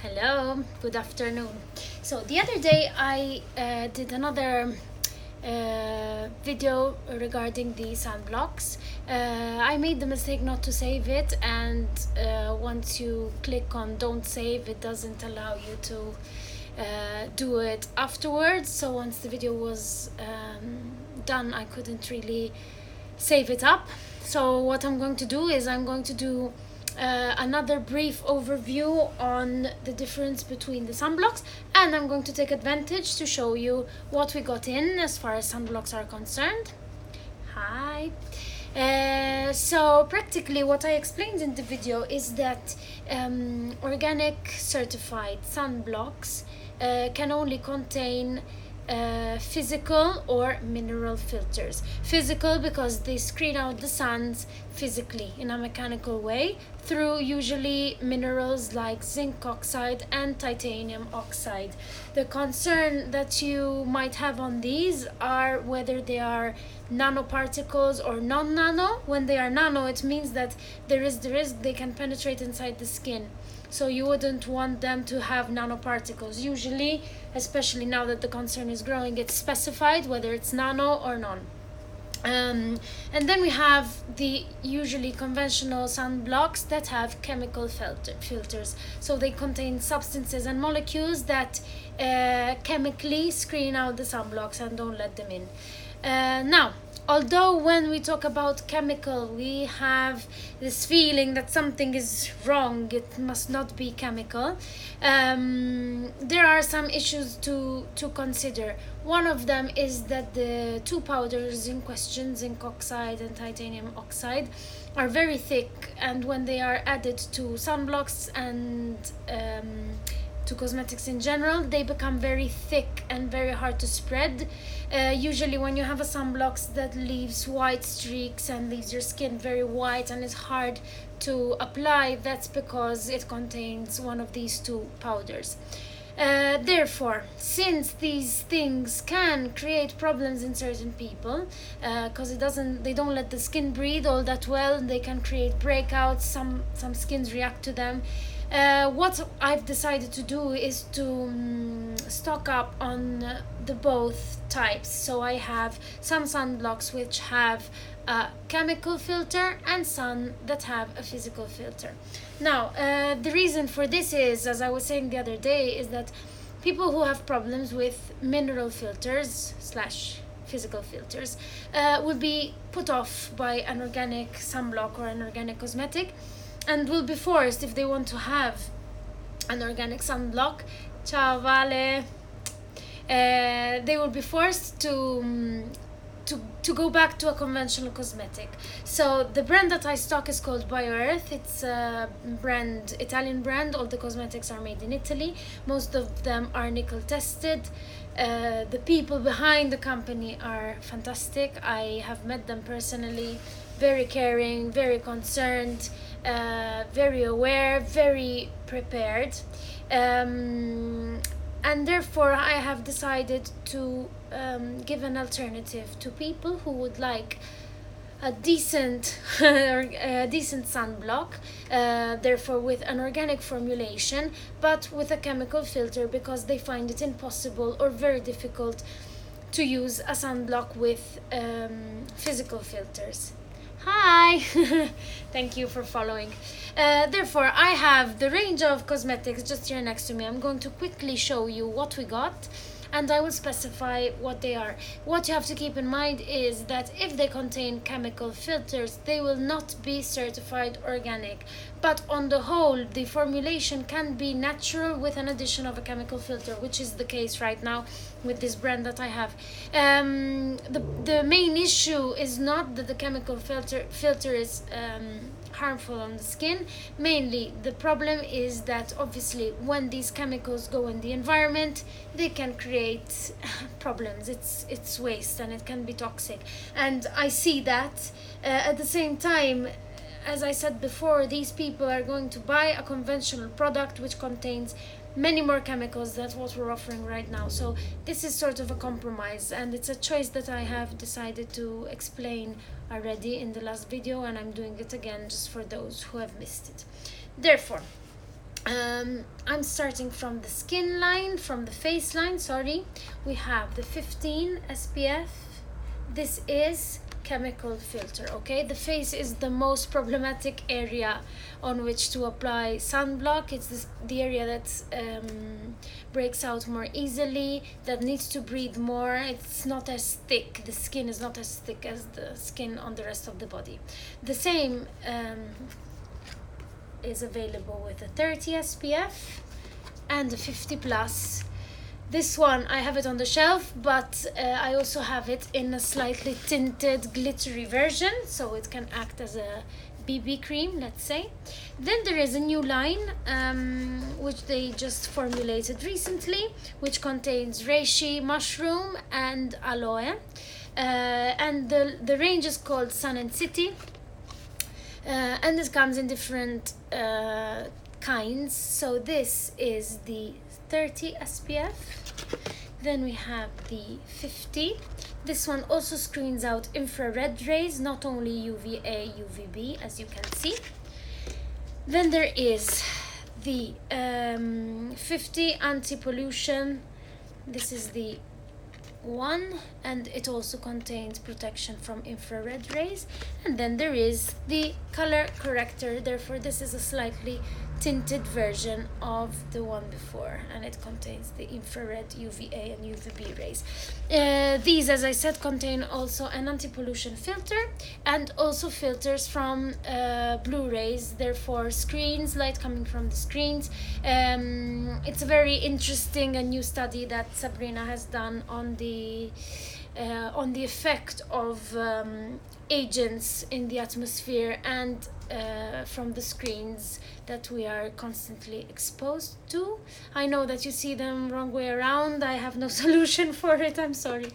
Hello, good afternoon. So the other day I did another video regarding the sunblocks. I made the mistake not to save it, and once you click on don't save, it doesn't allow you to do it afterwards. So once the video was done, I couldn't really save it up. So what I'm going to do is I'm going to do another brief overview on the difference between the sunblocks, and I'm going to take advantage to show you what we got in as far as sunblocks are concerned. Hi. So practically what I explained in the video is that organic certified sunblocks can only contain physical or mineral filters. Physical because they screen out the suns physically in a mechanical way through usually minerals like zinc oxide and titanium oxide. The concern that you might have on these are whether they are nanoparticles or non-nano. When they are nano, it means that there is the risk they can penetrate inside the skin. So you wouldn't want them to have nanoparticles. Usually, especially now that the concern is growing, it's specified whether it's nano or non. And then we have the usually conventional sunblocks that have chemical filters. So they contain substances and molecules that chemically screen out the sunblocks and don't let them in. Now, although when we talk about chemical, we have this feeling that something is wrong, it must not be chemical, there are some issues to consider. One of them is that the two powders in question, zinc oxide and titanium oxide, are very thick, and when they are added to sunblocks and to cosmetics in general, they become very thick and very hard to spread. Usually when you have a sunblock that leaves white streaks and leaves your skin very white and is hard to apply, that's because it contains one of these two powders. Therefore, since these things can create problems in certain people, because they don't let the skin breathe all that well, they can create breakouts, some skins react to them. What I've decided to do is to stock up on the both types. So I have some sunblocks which have a chemical filter and some that have a physical filter. Now, the reason for this is, as I was saying the other day, is that people who have problems with mineral filters / physical filters will be put off by an organic sunblock or an organic cosmetic, and will be forced, if they want to have an organic sunblock, ciao Vale, they will be forced to go back to a conventional cosmetic. So the brand that I stock is called BioEarth. It's a Italian brand. All the cosmetics are made in Italy. Most of them are nickel tested. The people behind the company are fantastic. I have met them personally. Very caring, very concerned, very aware, very prepared. And therefore I have decided to give an alternative to people who would like a decent sunblock, therefore with an organic formulation but with a chemical filter, because they find it impossible or very difficult to use a sunblock with physical filters. Hi! Thank you for following. Therefore, I have the range of cosmetics just here next to me. I'm going to quickly show you what we got, and I will specify what they are. What you have to keep in mind is that if they contain chemical filters, they will not be certified organic. But on the whole, the formulation can be natural with an addition of a chemical filter, which is the case right now with this brand that I have. The main issue is not that the chemical filter is harmful on the skin. Mainly the problem is that obviously when these chemicals go in the environment, they can create problems. It's waste and it can be toxic, and I see that. At the same time, as I said before, these people are going to buy a conventional product which contains many more chemicals than what we're offering right now. So this is sort of a compromise, and it's a choice that I have decided to explain already in the last video, and I'm doing it again just for those who have missed it. Therefore, I'm starting from the skin line, from the face line, sorry. We have the 15 SPF. This is chemical filter, okay? The face is the most problematic area on which to apply sunblock. It's the area that breaks out more easily, that needs to breathe more. It's not as thick, the skin is not as thick as the skin on the rest of the body. The same is available with a 30 SPF and a 50 plus. This one, I have it on the shelf, but I also have it in a slightly tinted, glittery version, so it can act as a BB cream, let's say. Then there is a new line, which they just formulated recently, which contains reishi, mushroom, and aloe. And the range is called Sun and City. And this comes in different kinds. So this is the 30 SPF. Then we have the 50. This one also screens out infrared rays, not only UVA, UVB, as you can see. Then there is the 50 anti-pollution. This is the one, and it also contains protection from infrared rays. And then there is the color corrector, therefore this is a slightly tinted version of the one before, and it contains the infrared, UVA and UVB rays. These, as I said, contain also an anti-pollution filter and also filters from blue rays, therefore screens, light coming from the screens. It's a very interesting and new study that Sabrina has done on the effect of agents in the atmosphere and from the screens that we are constantly exposed to. I know that you see them wrong way around. I have no solution for it, I'm sorry.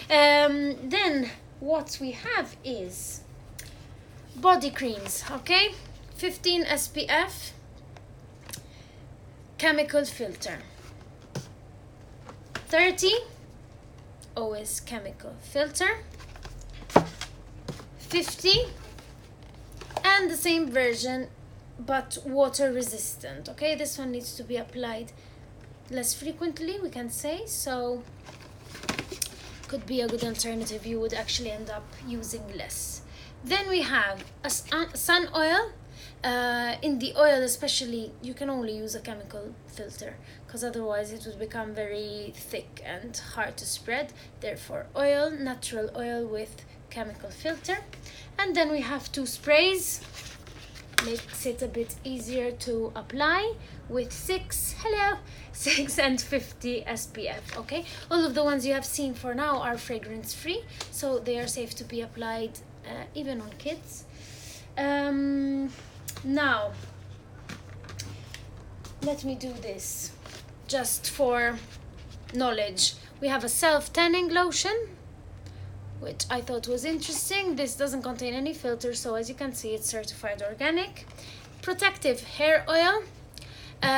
Then what we have is body creams, okay? 15 SPF, chemical filter. 30, always chemical filter. 50, and the same version but water resistant, okay? This one needs to be applied less frequently, we can say, so could be a good alternative. You would actually end up using less. Then we have a sun oil. In the oil especially, you can only use a chemical filter because otherwise it would become very thick and hard to spread. Therefore oil, natural oil with chemical filter. And then we have two sprays, makes it a bit easier to apply, with 6 and 50 SPF, okay? All of the ones you have seen for now are fragrance free, so they are safe to be applied even on kids. Now let me do this just for knowledge. We have a self-tanning lotion, which I thought was interesting. This doesn't contain any filter, so as you can see, it's certified organic. Protective hair oil.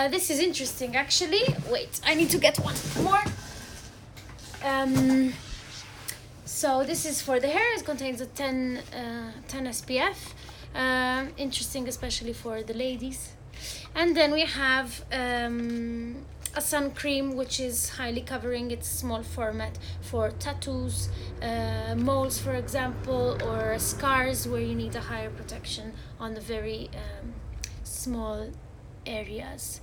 This is interesting, actually. Wait, I need to get one more. So this is for the hair. It contains a 10 SPF. Interesting, especially for the ladies. And then we have a sun cream, which is highly covering. It's small format for tattoos, moles for example, or scars where you need a higher protection on the very small areas.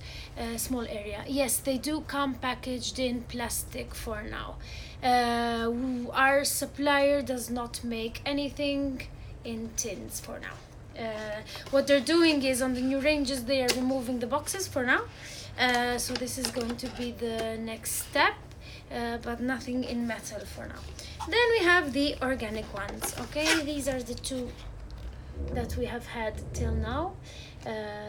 Small area. Yes, they do come packaged in plastic for now. Our supplier does not make anything in tins for now. What they're doing is, on the new ranges, they are removing the boxes for now. So this is going to be the next step, but nothing in metal for now. Then we have the organic ones, okay? These are the two that we have had till now.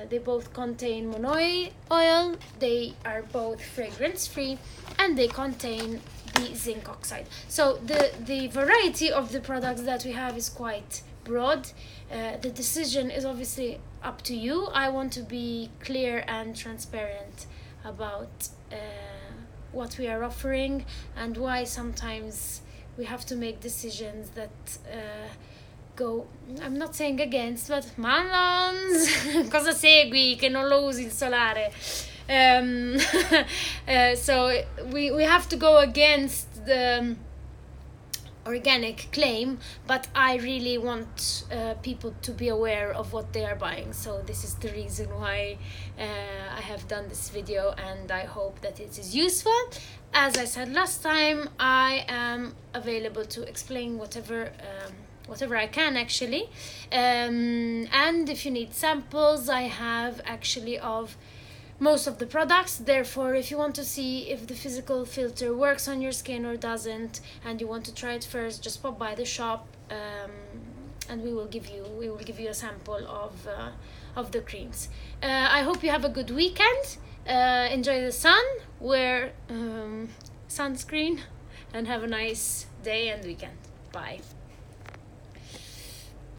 They both contain monoi oil, they are both fragrance free, and they contain the zinc oxide. So the variety of the products that we have is quite broad. The decision is obviously up to you. I want to be clear and transparent about what we are offering and why sometimes we have to make decisions that go, I'm not saying against, but Malons, cosa segui che non lo usi il solare? So we have to go against the organic claim, but I really want people to be aware of what they are buying. So this is the reason why I have done this video, and I hope that it is useful. As I said last time, I am available to explain whatever I can, actually, and if you need samples, I have actually of most of the products. Therefore, if you want to see if the physical filter works on your skin or doesn't, and you want to try it first, just pop by the shop, and we will give you a sample of the creams. I hope you have a good weekend. Enjoy the sun, wear sunscreen, and have a nice day and weekend. Bye.